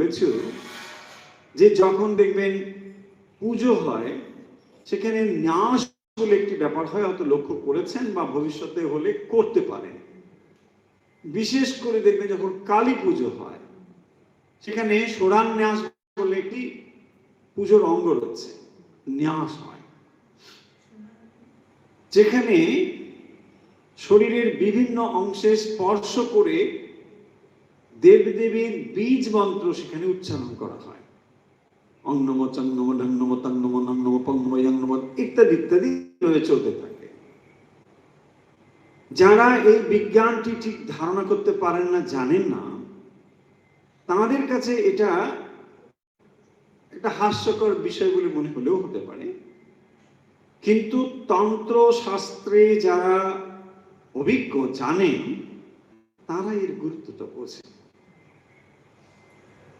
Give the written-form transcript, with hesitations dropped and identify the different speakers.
Speaker 1: বলেছো যে যখন দেখবেন পুজো হয় সেখানে ন্যাস বলে একটি ব্যাপার হয়, হয়তো লক্ষ্য করেছেন বা ভবিষ্যতে হলে করতে পারেন। বিশেষ করে দেখবেন যখন কালী পুজো হয় সেখানে সোড়ান ন্যাস বলে একটি পুজোর অঙ্গ রয়েছে, ন্যাস হয়, যেখানে শরীরের বিভিন্ন অংশে স্পর্শ করে দেবদেবীর বীজ মন্ত্র সেখানে উচ্চারণ করা হয়। অঙ্গনম চঙ্গম ঢঙ্গম তঙ্গম নঙ্গম পঙ্গম যঙ্গম ইত্যাদি ইত্যাদি চলতে থাকে। যারা এই বিজ্ঞানটি ঠিক ধারণা করতে পারেন না, জানেন না, তাদের কাছে এটা একটা হাস্যকর বিষয় বলে মনে হলেও হতে পারে, কিন্তু তন্ত্র শাস্ত্রে যারা অভিজ্ঞ জানেন তারা এর গুরুত্বটা বোঝে।